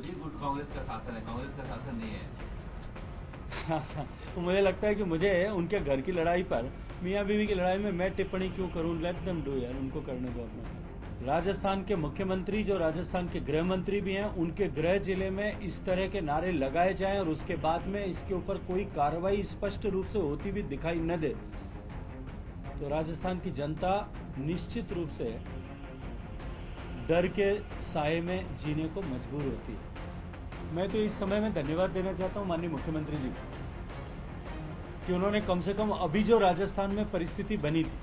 जी कांग्रेस का शासन है, कांग्रेस का शासन नहीं है। तो मुझे लगता है कि मुझे उनके घर की लड़ाई पर, मियाँ बीवी की लड़ाई में मैं टिप्पणी क्यों करूं? लेट देम डू यार, उनको करने दो अपना। राजस्थान के मुख्यमंत्री जो राजस्थान के गृह मंत्री भी हैं, उनके गृह जिले में इस तरह के नारे लगाए जाएं और उसके बाद में इसके ऊपर कोई कार्रवाई स्पष्ट रूप से होती भी दिखाई न दे, तो राजस्थान की जनता निश्चित रूप से डर के साए में जीने को मजबूर होती है। मैं तो इस समय में धन्यवाद देना चाहता हूं माननीय मुख्यमंत्री जी को कि उन्होंने कम से कम अभी जो राजस्थान में परिस्थिति बनी थी,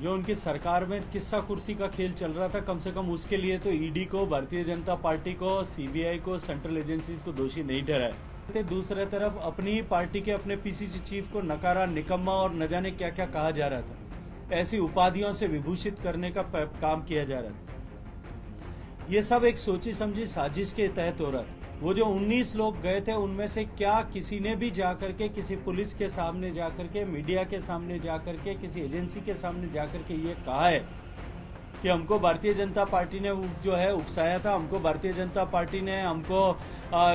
जो उनकी सरकार में किस्सा कुर्सी का खेल चल रहा था, कम से कम उसके लिए तो ईडी को, भारतीय जनता पार्टी को, सीबीआई को, सेंट्रल एजेंसीज को दोषी नहीं ठहराया। दूसरी तरफ अपनी ही पार्टी के अपने पीसीसी चीफ को नकारा, निकम्मा और न जाने क्या क्या कहा जा रहा था। ऐसी उपाधियों से विभूषित करने का काम किया जा रहा था। ये सब एक सोची समझी साजिश के तहत हो रहा था। वो जो 19 लोग गए थे, उनमें से क्या किसी ने भी जाकर के किसी पुलिस के सामने जाकर के, मीडिया के सामने जाकर के, किसी एजेंसी के सामने जाकर के ये कहा है कि हमको भारतीय जनता पार्टी ने जो है उकसाया था, हमको भारतीय जनता पार्टी ने हमको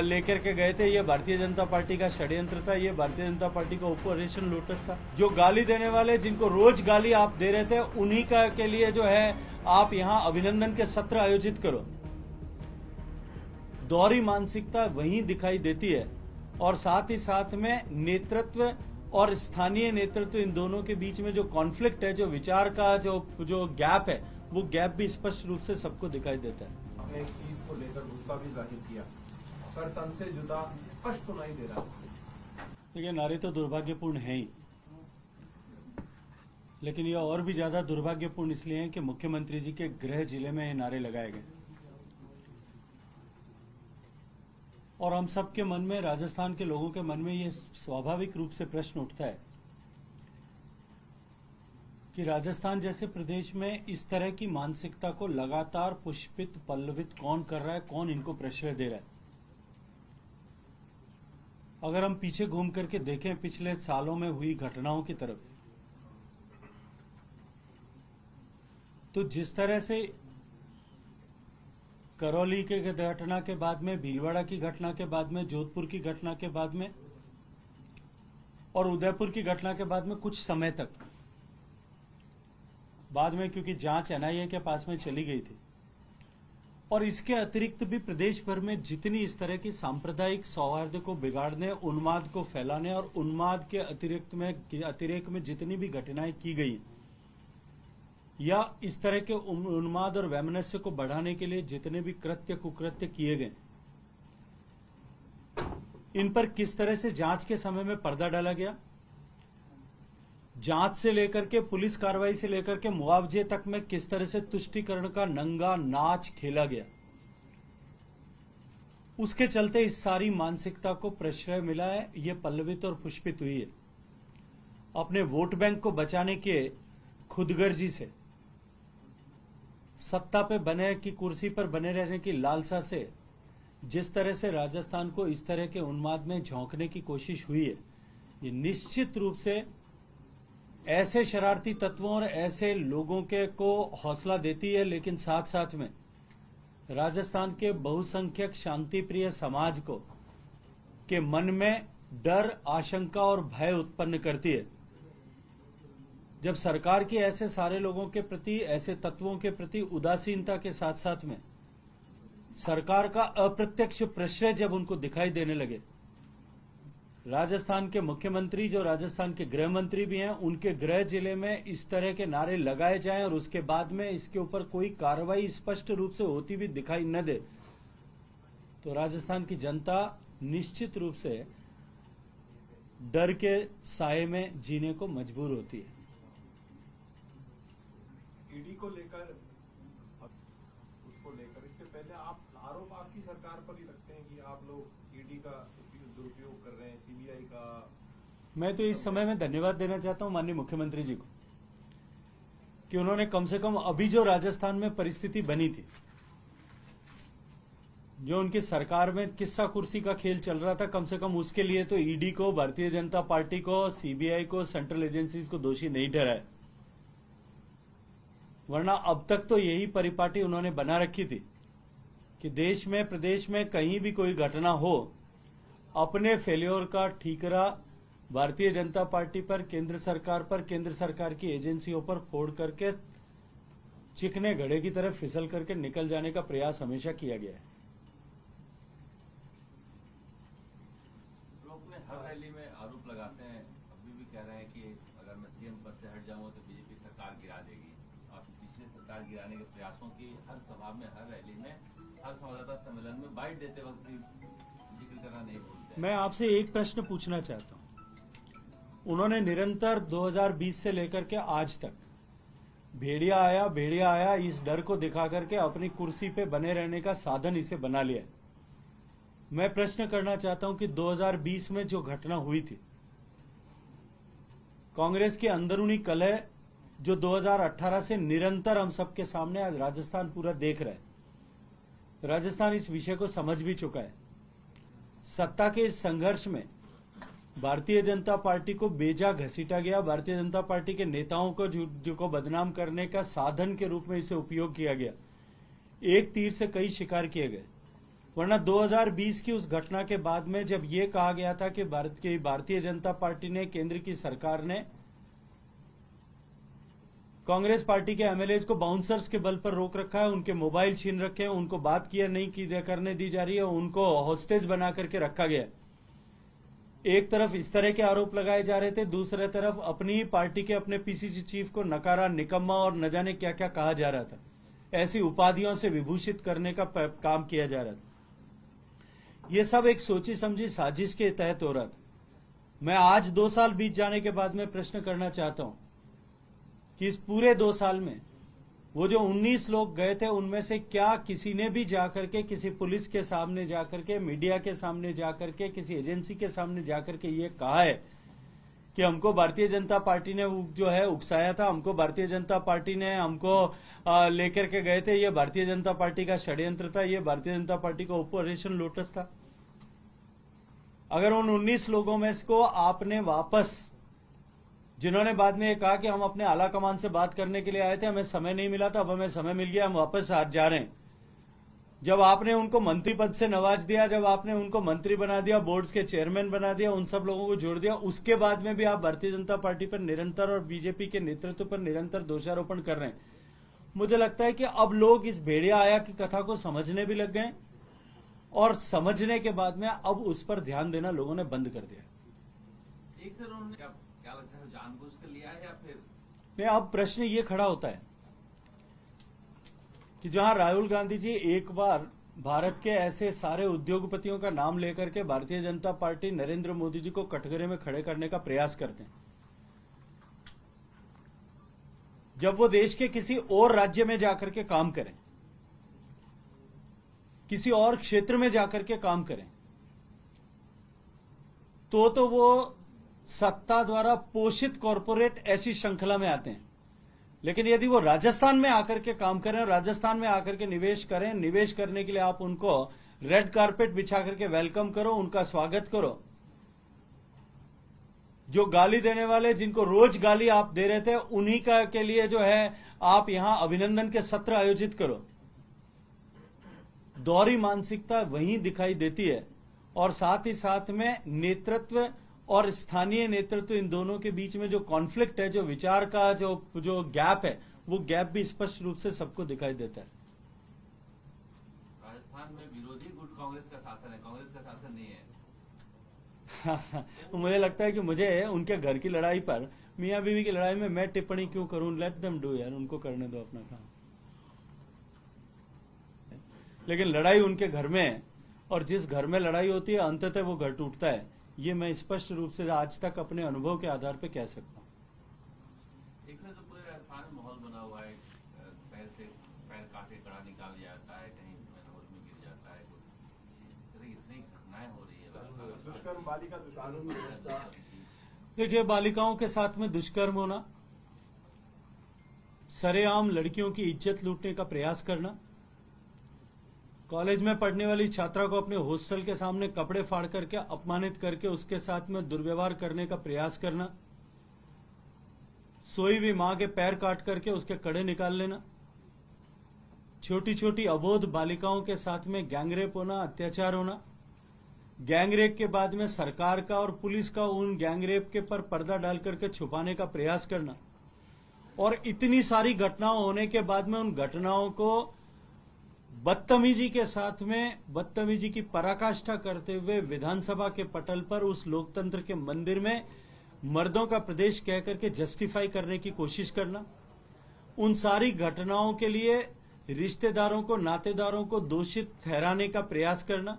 लेकर के गए थे, ये भारतीय जनता पार्टी का षड्यंत्र था, ये भारतीय जनता पार्टी का ऑपरेशन लोटस था? जो गाली देने वाले, जिनको रोज गाली आप दे रहे थे, उन्हीं का के लिए जो है आप यहाँ अभिनंदन के सत्र आयोजित करो। दोहरी मानसिकता वहीं दिखाई देती है और साथ ही साथ में नेतृत्व और स्थानीय नेतृत्व, इन दोनों के बीच में जो कॉन्फ्लिक्ट है, जो विचार का जो गैप है, वो गैप भी स्पष्ट रूप से सबको दिखाई देता है। आपने एक चीज को लेकर गुस्सा भी जाहिर किया, सर तन से जुदा स्पष्ट सुनाई दे रहा है। देखिए, नारे तो दुर्भाग्यपूर्ण है ही, लेकिन यह और भी ज्यादा दुर्भाग्यपूर्ण इसलिए है कि मुख्यमंत्री जी के गृह जिले में ये नारे लगाए गए और हम सबके मन में, राजस्थान के लोगों के मन में ये स्वाभाविक रूप से प्रश्न उठता है कि राजस्थान जैसे प्रदेश में इस तरह की मानसिकता को लगातार पुष्पित पल्लवित कौन कर रहा है, कौन इनको प्रश्रय दे रहा है? अगर हम पीछे घूम करके देखें पिछले सालों में हुई घटनाओं की तरफ, तो जिस तरह से करौली के घटना के बाद में, भीलवाड़ा की घटना के बाद में, जोधपुर की घटना के बाद में और उदयपुर की घटना के बाद में कुछ समय तक, बाद में क्योंकि जांच एनआईए के पास में चली गई थी, और इसके अतिरिक्त भी प्रदेश भर में जितनी इस तरह की सांप्रदायिक सौहार्द को बिगाड़ने, उन्माद को फैलाने और उन्माद के अतिरेक में जितनी भी घटनाएं की गई या इस तरह के उन्माद और वैमनस्य को बढ़ाने के लिए जितने भी कृत्य कुकृत्य किए गए, इन पर किस तरह से जांच के समय में पर्दा डाला गया, जांच से लेकर के पुलिस कार्रवाई से लेकर के मुआवजे तक में किस तरह से तुष्टीकरण का नंगा नाच खेला गया, उसके चलते इस सारी मानसिकता को प्रश्रय मिला है, ये पल्लवित और पुष्पित हुई है। अपने वोट बैंक को बचाने के खुदगर्जी से, सत्ता पे बने की कुर्सी पर बने रहने की लालसा से जिस तरह से राजस्थान को इस तरह के उन्माद में झोंकने की कोशिश हुई है, ये निश्चित रूप से ऐसे शरारती तत्वों और ऐसे लोगों के को हौसला देती है, लेकिन साथ साथ में राजस्थान के बहुसंख्यक शांतिप्रिय समाज को के मन में डर, आशंका और भय उत्पन्न करती है। जब सरकार की ऐसे सारे लोगों के प्रति, ऐसे तत्वों के प्रति उदासीनता के साथ साथ में सरकार का अप्रत्यक्ष प्रश्रय जब उनको दिखाई देने लगे, राजस्थान के मुख्यमंत्री जो राजस्थान के गृह मंत्री भी हैं, उनके गृह जिले में इस तरह के नारे लगाए जाएं और उसके बाद में इसके ऊपर कोई कार्रवाई स्पष्ट रूप से होती भी दिखाई न दे, तो राजस्थान की जनता निश्चित रूप से डर के साए में जीने को मजबूर होती है। ईडी को लेकर, उसको लेकर इससे पहले आरोप आपकी सरकार पर ही लगते हैं कि आप लोग ईडी का दुरुपयोग कर रहे हैं, सीबीआई का। मैं तो इस समय में धन्यवाद देना चाहता हूं माननीय मुख्यमंत्री जी को कि उन्होंने कम से कम अभी जो राजस्थान में परिस्थिति बनी थी, जो उनकी सरकार में किस्सा कुर्सी का खेल चल रहा था, कम से कम उसके लिए तो ईडी को, भारतीय जनता पार्टी को, सीबीआई को, सेंट्रल एजेंसीज को दोषी नहीं ठहराया। वरना अब तक तो यही परिपाटी उन्होंने बना रखी थी कि देश में प्रदेश में कहीं भी कोई घटना हो, अपने फेल्योर का ठीकरा भारतीय जनता पार्टी पर, केंद्र सरकार पर, केंद्र सरकार की एजेंसियों पर फोड़ करके चिकने घड़े की तरफ फिसल करके निकल जाने का प्रयास हमेशा किया गया है। लोग अपने हर रैली में आरोप लगाते हैं, अभी भी कह रहे हैं कि अगर मैं सीएम पद से हट जाऊंगा तो बीजेपी सरकार गिरा देगी। आप पिछले सरकार गिराने के प्रयासों की हर सभा में, हर रैली में, हर संवाददाता सम्मेलन में बाइट देते वक्त भी जिक्र करना नहीं भूलते। मैं आपसे एक प्रश्न पूछना चाहता हूं। उन्होंने निरंतर 2020 से लेकर के आज तक भेड़िया आया इस डर को दिखा करके अपनी कुर्सी पे बने रहने का साधन इसे बना लिया। मैं प्रश्न करना चाहता हूं कि 2020 में जो घटना हुई थी, कांग्रेस की अंदरूनी कलह जो 2018 से निरंतर हम सबके सामने, आज राजस्थान पूरा देख रहा है। राजस्थान इस विषय को समझ भी चुका है। सत्ता के इस संघर्ष में भारतीय जनता पार्टी को बेजा घसीटा गया। भारतीय जनता पार्टी के नेताओं को जो को बदनाम करने का साधन के रूप में इसे उपयोग किया गया। एक तीर से कई शिकार किए गए। वरना 2020 की उस घटना के बाद में जब ये कहा गया था कि भारतीय जनता पार्टी ने, केंद्र की सरकार ने कांग्रेस पार्टी के एमएलए को बाउंसर्स के बल पर रोक रखा है, उनके मोबाइल छीन रखे हैं, उनको बात किया नहीं करने दी जा रही है, उनको हॉस्टेज बना करके रखा गया। एक तरफ इस तरह के आरोप लगाए जा रहे थे, दूसरी तरफ अपनी पार्टी के अपने पीसीसी चीफ को नकारा, निकम्मा और न जाने क्या क्या कहा जा रहा था। ऐसी उपाधियों से विभूषित करने का काम किया जा रहा था। यह सब एक सोची समझी साजिश के तहत हो रहा था। मैं आज 2 साल बीत जाने के बाद में प्रश्न करना चाहता हूं कि इस पूरे 2 साल में वो जो 19 लोग गए थे, उनमें से क्या किसी ने भी जाकर के किसी पुलिस के सामने जाकर के, मीडिया के सामने जाकर के, किसी एजेंसी के सामने जाकर के ये कहा है कि हमको भारतीय जनता पार्टी ने जो है उकसाया था, हमको भारतीय जनता पार्टी ने हमको लेकर के गए थे, ये भारतीय जनता पार्टी का षड्यंत्र था, ये भारतीय जनता पार्टी का ऑपरेशन लोटस था? अगर उन 19 लोगों में को आपने वापस, जिन्होंने बाद में ये कहा कि हम अपने आला कमान से बात करने के लिए आए थे, हमें समय नहीं मिला था, अब हमें समय मिल गया, हम वापस आज जा रहे हैं। जब आपने उनको मंत्री पद से नवाज दिया, जब आपने उनको मंत्री बना दिया, बोर्ड्स के चेयरमैन बना दिया, उन सब लोगों को जोड़ दिया, उसके बाद में भी आप भारतीय जनता पार्टी पर निरंतर और बीजेपी के नेतृत्व पर निरंतर दोषारोपण कर रहे हैं। मुझे लगता है कि अब लोग इस भेड़िया आया की कथा को समझने भी लग गए, और समझने के बाद में अब उस पर ध्यान देना लोगों ने बंद कर दिया। एक सर, उन्होंने क्या लगता है जानबूझ कर लिया है या फिर नहीं? अब प्रश्न ये खड़ा होता है कि जहां राहुल गांधी जी एक बार भारत के ऐसे सारे उद्योगपतियों का नाम लेकर के भारतीय जनता पार्टी नरेंद्र मोदी जी को कटघरे में खड़े करने का प्रयास करते हैं, जब वो देश के किसी और राज्य में जाकर के काम करें, किसी और क्षेत्र में जाकर के काम करें, तो वो सत्ता द्वारा पोषित कॉरपोरेट ऐसी श्रृंखला में आते हैं। लेकिन यदि वो राजस्थान में आकर के काम करें, राजस्थान में आकर के निवेश करें, निवेश करने के लिए आप उनको रेड कारपेट बिछा करके वेलकम करो, उनका स्वागत करो। जो गाली देने वाले, जिनको रोज गाली आप दे रहे थे, उन्हीं का के लिए जो है आप यहां अभिनंदन के सत्र आयोजित करो। दोहरी मानसिकता वहीं दिखाई देती है, और साथ ही साथ में नेतृत्व और स्थानीय नेतृत्व, इन दोनों के बीच में जो कॉन्फ्लिक्ट है, जो विचार का जो गैप है, वो गैप भी स्पष्ट रूप से सबको दिखाई देता है। राजस्थान में विरोधी गुट कांग्रेस का शासन है, कांग्रेस का शासन नहीं है। मुझे लगता है कि मुझे उनके घर की लड़ाई पर, मियां बीवी की लड़ाई में मैं टिप्पणी क्यों करूं? लेट देम डू यार, उनको करने दो अपना काम। लेकिन लड़ाई उनके घर में है, और जिस घर में लड़ाई होती है अंततः वो घर टूटता है। ये मैं स्पष्ट रूप से आज तक अपने अनुभव के आधार पर कह सकता हूँ। एक तो पूरे राजस्थान में माहौल बना हुआ है, पैर काटे कड़ा निकाल जाता है, कहीं मैनहोल में गिर जाता है, इस तरह इतनी घटनाएं हो रही है। दुष्कर्म, बालिका कानून व्यवस्था, देखिए, बालिकाओं के साथ में दुष्कर्म होना, सरेआम लड़कियों की इज्जत लूटने का प्रयास करना, कॉलेज में पढ़ने वाली छात्रा को अपने हॉस्टल के सामने कपड़े फाड़ करके अपमानित करके उसके साथ में दुर्व्यवहार करने का प्रयास करना, सोई हुई मां के पैर काट करके उसके कड़े निकाल लेना, छोटी छोटी अबोध बालिकाओं के साथ में गैंगरेप होना, अत्याचार होना, गैंगरेप के बाद में सरकार का और पुलिस का उन गैंगरेप के पर पर्दा डाल करके छुपाने का प्रयास करना, और इतनी सारी घटनाओं होने के बाद में उन घटनाओं को बदतमीजी के साथ में बदतमीजी की पराकाष्ठा करते हुए विधानसभा के पटल पर उस लोकतंत्र के मंदिर में मर्दों का प्रदेश कह करके जस्टिफाई करने की कोशिश करना, उन सारी घटनाओं के लिए रिश्तेदारों को, नातेदारों को दोषित ठहराने का प्रयास करना,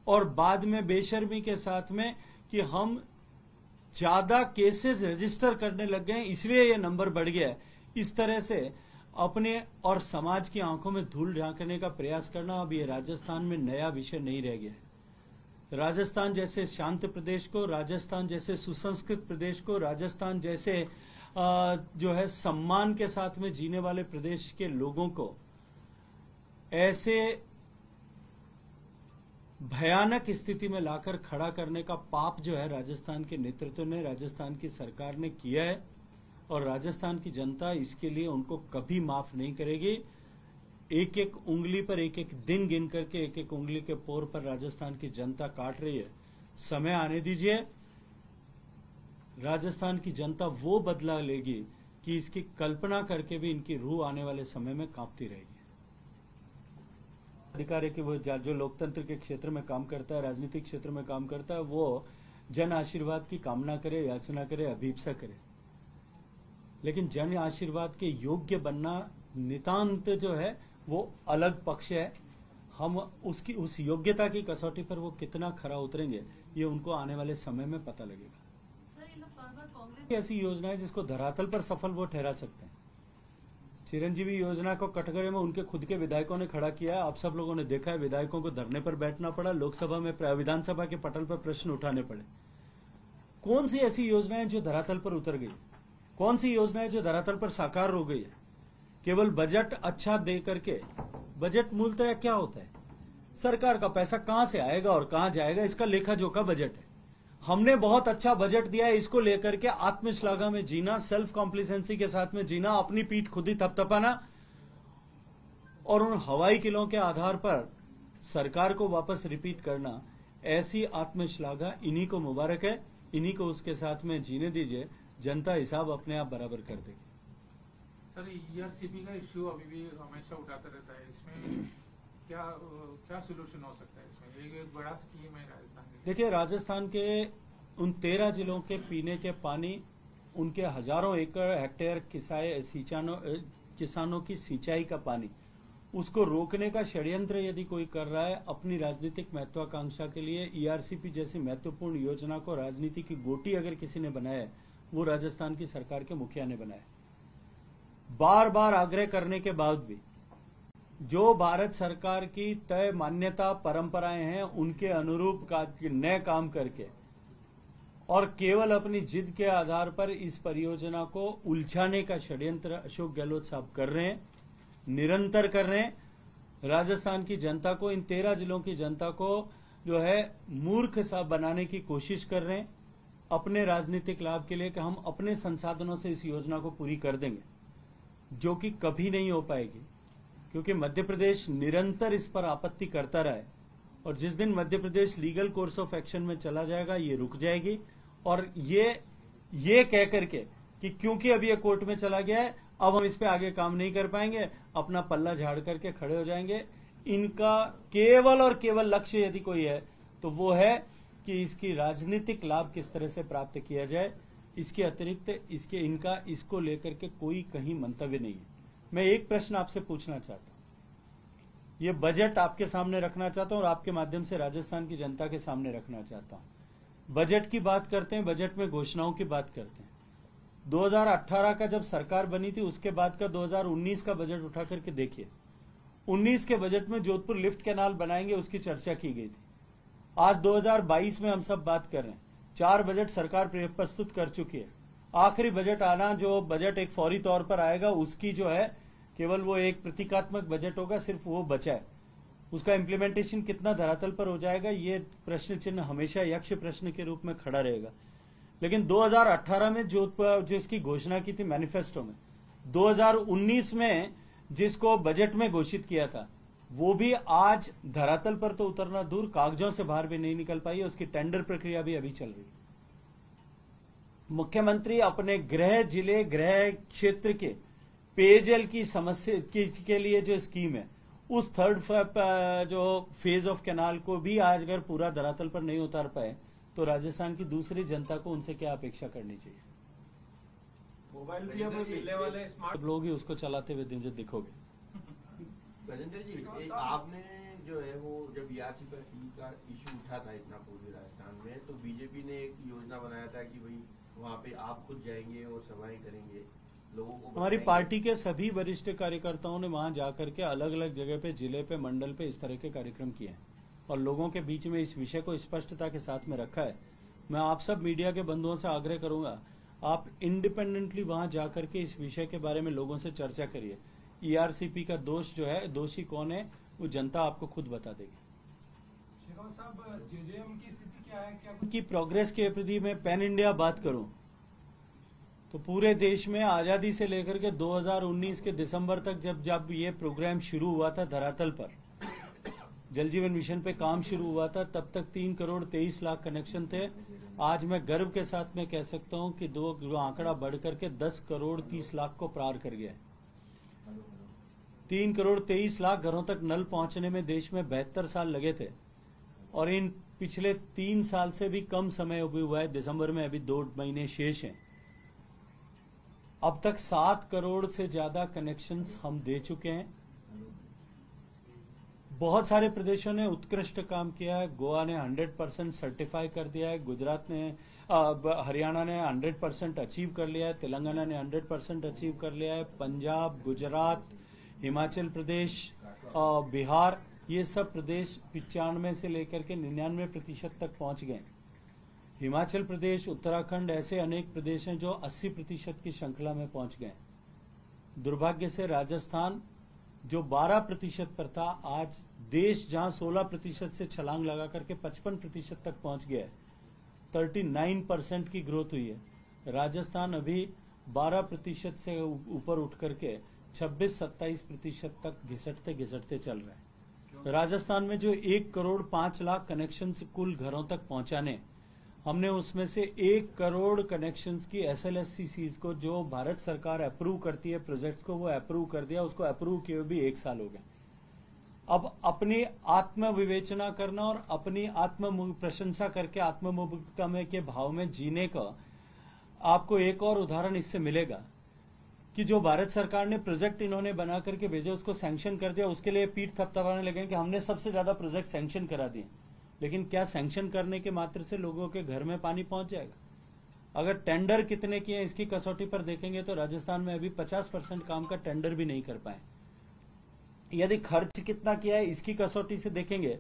और बाद में बेशर्मी के साथ में कि हम ज्यादा केसेस रजिस्टर करने लग गए इसलिए ये नंबर बढ़ गया है, इस तरह से अपने और समाज की आंखों में धूल झांकने का प्रयास करना अब ये राजस्थान में नया विषय नहीं रह गया है। राजस्थान जैसे शांत प्रदेश को, राजस्थान जैसे सुसंस्कृत प्रदेश को, राजस्थान जैसे जो है सम्मान के साथ में जीने वाले प्रदेश के लोगों को ऐसे भयानक स्थिति में लाकर खड़ा करने का पाप जो है राजस्थान के नेतृत्व ने, राजस्थान की सरकार ने किया है, और राजस्थान की जनता इसके लिए उनको कभी माफ नहीं करेगी। एक एक उंगली पर एक एक दिन गिन करके एक एक उंगली के पोर पर राजस्थान की जनता काट रही है। समय आने दीजिए, राजस्थान की जनता वो बदला लेगी कि इसकी कल्पना करके भी इनकी रूह आने वाले समय में कांपती रहेगी। अधिकार है कि वो जो लोकतंत्र के क्षेत्र में काम करता है, राजनीतिक क्षेत्र में काम करता है, वो जन आशीर्वाद की कामना करे, याचना करे, अभीप्सा करे, लेकिन जन आशीर्वाद के योग्य बनना नितांत जो है वो अलग पक्ष है। हम उसकी उस योग्यता की कसौटी पर वो कितना खरा उतरेंगे ये उनको आने वाले समय में पता लगेगा। ऐसी योजना है जिसको धरातल पर सफल वो ठहरा सकते हैं। चिरंजीवी योजना को कटघरे में उनके खुद के विधायकों ने खड़ा किया है। आप सब लोगों ने देखा है, विधायकों को धरने पर बैठना पड़ा, लोकसभा में विधानसभा के पटल पर प्रश्न उठाने पड़े। कौन सी ऐसी योजनाएं जो धरातल पर उतर गई? कौन सी योजनाएं जो धरातल पर साकार हो गई है? केवल बजट अच्छा दे करके, बजट मूलतः क्या होता है? सरकार का पैसा कहां से आएगा और कहां जाएगा, इसका लेखा जोखा बजट है। हमने बहुत अच्छा बजट दिया है, इसको लेकर के आत्मश्लाघा में जीना, सेल्फ कॉम्प्लिसेंसी के साथ में जीना, अपनी पीठ खुद ही थपथपाना, और उन हवाई किलों के आधार पर सरकार को वापस रिपीट करना, ऐसी आत्मश्लाघा इन्हीं को मुबारक है। इन्हीं को उसके साथ में जीने दीजिए, जनता हिसाब अपने आप बराबर कर देगी। सर, ईआरसीपी का इश्यू अभी भी हमेशा उठाता रहता है, इसमें क्या सोल्यूशन हो सकता है? इसमें एक बड़ा स्कीम है राजस्थान की। देखिए, राजस्थान के उन 13 जिलों के पीने के पानी, उनके हजारों एकड़ हेक्टेयर किसानों की सिंचाई का पानी, उसको रोकने का षड्यंत्र यदि कोई कर रहा है अपनी राजनीतिक महत्वाकांक्षा के लिए, ईआरसीपी जैसी महत्वपूर्ण योजना को राजनीति की गोटी अगर किसी ने बनाया है, वो राजस्थान की सरकार के मुखिया ने बनाया। बार बार आग्रह करने के बाद भी जो भारत सरकार की तय मान्यता परंपराएं हैं उनके अनुरूप नए काम करके और केवल अपनी जिद के आधार पर इस परियोजना को उलझाने का षड्यंत्र अशोक गहलोत साहब कर रहे हैं, निरंतर कर रहे हैं। राजस्थान की जनता को, इन 13 जिलों की जनता को जो है मूर्ख सा बनाने की कोशिश कर रहे हैं अपने राजनीतिक लाभ के लिए, कि हम अपने संसाधनों से इस योजना को पूरी कर देंगे, जो कि कभी नहीं हो पाएगी, क्योंकि मध्य प्रदेश निरंतर इस पर आपत्ति करता रहा है। और जिस दिन Madhya Pradesh legal course of action में चला जाएगा, ये रुक जाएगी, और ये कह करके कि क्योंकि अब ये कोर्ट में चला गया है, अब हम इस पे आगे काम नहीं कर पाएंगे, अपना पल्ला झाड़ करके खड़े हो जाएंगे। इनका केवल और केवल लक्ष्य यदि कोई है तो वो है कि इसकी राजनीतिक लाभ किस तरह से प्राप्त किया जाए। इसके अतिरिक्त इनका इसको लेकर के कोई कहीं मंतव्य नहीं है। मैं एक प्रश्न आपसे पूछना चाहता हूं, ये बजट आपके सामने रखना चाहता हूं और आपके माध्यम से राजस्थान की जनता के सामने रखना चाहता हूं। बजट की बात करते हैं, बजट में घोषणाओं की बात करते हैं। 2018 का जब सरकार बनी थी, उसके बाद का 2019 का बजट उठा करके देखिए। 19 के बजट में जोधपुर लिफ्ट कैनाल बनाएंगे, उसकी चर्चा की गई थी। आज 2022 में हम सब बात कर रहे हैं। 4 बजट सरकार प्रस्तुत कर चुकी है। आखिरी बजट आना, जो बजट एक फौरी तौर पर आएगा, उसकी जो है केवल वो एक प्रतीकात्मक बजट होगा, सिर्फ वो बचा है। उसका इम्प्लीमेंटेशन कितना धरातल पर हो जाएगा, ये प्रश्न चिन्ह हमेशा यक्ष प्रश्न के रूप में खड़ा रहेगा। लेकिन 2018 में जो इसकी घोषणा की थी मैनिफेस्टो में, 2019 में जिसको बजट में घोषित किया था, वो भी आज धरातल पर तो उतरना दूर, कागजों से बाहर भी नहीं निकल पाई है। उसकी टेंडर प्रक्रिया भी अभी चल रही है। मुख्यमंत्री अपने गृह जिले, गृह क्षेत्र के पेयजल की समस्या के लिए जो स्कीम है, उस थर्ड जो फेज ऑफ कैनाल को भी आज अगर पूरा धरातल पर नहीं उतार पाए तो राजस्थान की दूसरी जनता को उनसे क्या अपेक्षा करनी चाहिए? मोबाइल भी अब मिलने वाले स्मार्ट लोग ही उसको चलाते हुए दिन दिखोगे। गजेंद्र जी, आपने जो है वो जब ईआरसीपी का इशू उठा था इतना पूरे राजस्थान में, तो बीजेपी ने एक योजना बनाया था कि भाई वहाँ पे आप खुद जाएंगे और सभाएं करेंगे, लोगों को। हमारी पार्टी के सभी वरिष्ठ कार्यकर्ताओं ने वहां जाकर के अलग अलग जगह पे, जिले पे, मंडल पे इस तरह के कार्यक्रम किए हैं और लोगों के बीच में इस विषय को स्पष्टता के साथ में रखा है। मैं आप सब मीडिया के बंधुओं से आग्रह करूंगा, आप इंडिपेंडेंटली वहां जाकर के इस विषय के बारे में लोगों से चर्चा करिए। ईआरसीपी का दोष जो है, दोषी कौन है, वो जनता आपको खुद बता देगी। शेखावत साहब, जेजेएम की स्थिति क्या है? क्या की प्रोग्रेस के प्रति मैं पैन इंडिया बात करूं तो पूरे देश में आजादी से लेकर के 2019 के दिसंबर तक जब ये प्रोग्राम शुरू हुआ था, धरातल पर जल जीवन मिशन पे काम शुरू हुआ था, तब तक 3 करोड़ 23 लाख कनेक्शन थे। आज मैं गर्व के साथ में कह सकता हूं कि दो आंकड़ा बढ़कर के 10 करोड़ 30 लाख को पार कर गया है। 3 करोड़ 23 लाख घरों तक नल पहुंचने में देश में 72 साल लगे थे और इन पिछले 3 साल से भी कम समय भी हुआ है। दिसंबर में अभी 2 महीने शेष हैं। अब तक 7 करोड़ से ज्यादा कनेक्शंस हम दे चुके हैं। बहुत सारे प्रदेशों ने उत्कृष्ट काम किया है। गोवा ने 100% सर्टिफाई कर दिया है, गुजरात ने, हरियाणा ने 100% अचीव कर लिया है, तेलंगाना ने 100% अचीव कर लिया है, पंजाब, गुजरात, हिमाचल प्रदेश, बिहार, ये सब प्रदेश 95 से लेकर के 99% तक पहुंच गए। हिमाचल प्रदेश, उत्तराखंड, ऐसे अनेक प्रदेश हैं जो 80% की श्रृंखला में पहुंच गए। दुर्भाग्य से राजस्थान जो 12% पर था, आज देश जहां 16% से छलांग लगा करके 55% तक पहुंच गया है। 39% की ग्रोथ हुई है। राजस्थान अभी 12% से ऊपर उठ करके 26-27% तक घिसटते चल रहा है। राजस्थान में जो 1 करोड़ 5 लाख कनेक्शन कुल घरों तक पहुंचाने, हमने उसमें से 1 करोड़ कनेक्शंस की SLSCCs को, जो भारत सरकार अप्रूव करती है प्रोजेक्ट्स को, वो अप्रूव कर दिया। उसको अप्रूव किए हुए भी 1 साल हो गए। अब अपनी आत्म विवेचना करना और अपनी आत्म प्रशंसा करके आत्ममुक्ता में के भाव में जीने का आपको एक और उदाहरण इससे मिलेगा कि जो भारत सरकार ने प्रोजेक्ट इन्होंने बना करके भेजा, उसको सैंक्शन कर दिया, उसके लिए पीठ थपथपाने लगे कि हमने सबसे ज्यादा प्रोजेक्ट सैंक्शन करा दिए। लेकिन क्या सैंक्शन करने के मात्र से लोगों के घर में पानी पहुंच जाएगा? अगर टेंडर कितने किए इसकी कसौटी पर देखेंगे तो राजस्थान में अभी 50% काम का टेंडर भी नहीं कर पाए। यदि खर्च कितना किया है इसकी कसौटी से देखेंगे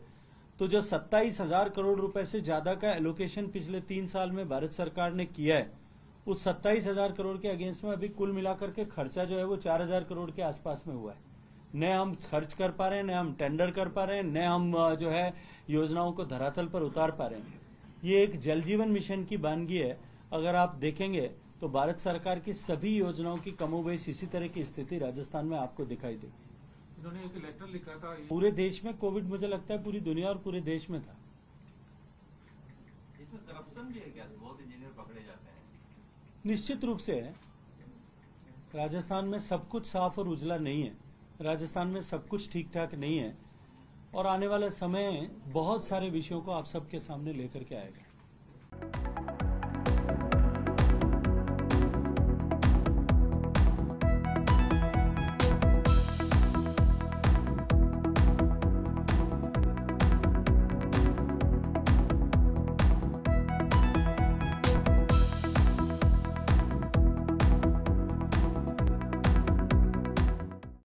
तो जो 27,000 करोड़ रुपए से ज्यादा का एलोकेशन पिछले 3 साल में भारत सरकार ने किया है, उस 27,000 करोड़ के अगेंस्ट में अभी कुल मिलाकर के खर्चा जो है वो 4,000 करोड़ के आसपास में हुआ है। न हम खर्च कर पा रहे हैं, न हम टेंडर कर पा रहे हैं, न हम जो है योजनाओं को धरातल पर उतार पा रहे हैं। ये एक जल जीवन मिशन की वानगी है। अगर आप देखेंगे तो भारत सरकार की सभी योजनाओं की कमोबेश इसी तरह की स्थिति राजस्थान में आपको दिखाई देगी। इन्होंने एक लेटर लिखा था पूरे देश में कोविड, मुझे लगता है पूरी दुनिया और पूरे देश में था। इसमें करप्शन भी है क्या? बहुत इंजीनियर पकड़े जाते हैं। निश्चित रूप से है। राजस्थान में सब कुछ साफ और उजला नहीं है। राजस्थान में सब कुछ ठीक ठाक नहीं है और आने वाला समय बहुत सारे विषयों को आप सबके सामने लेकर के आएगा।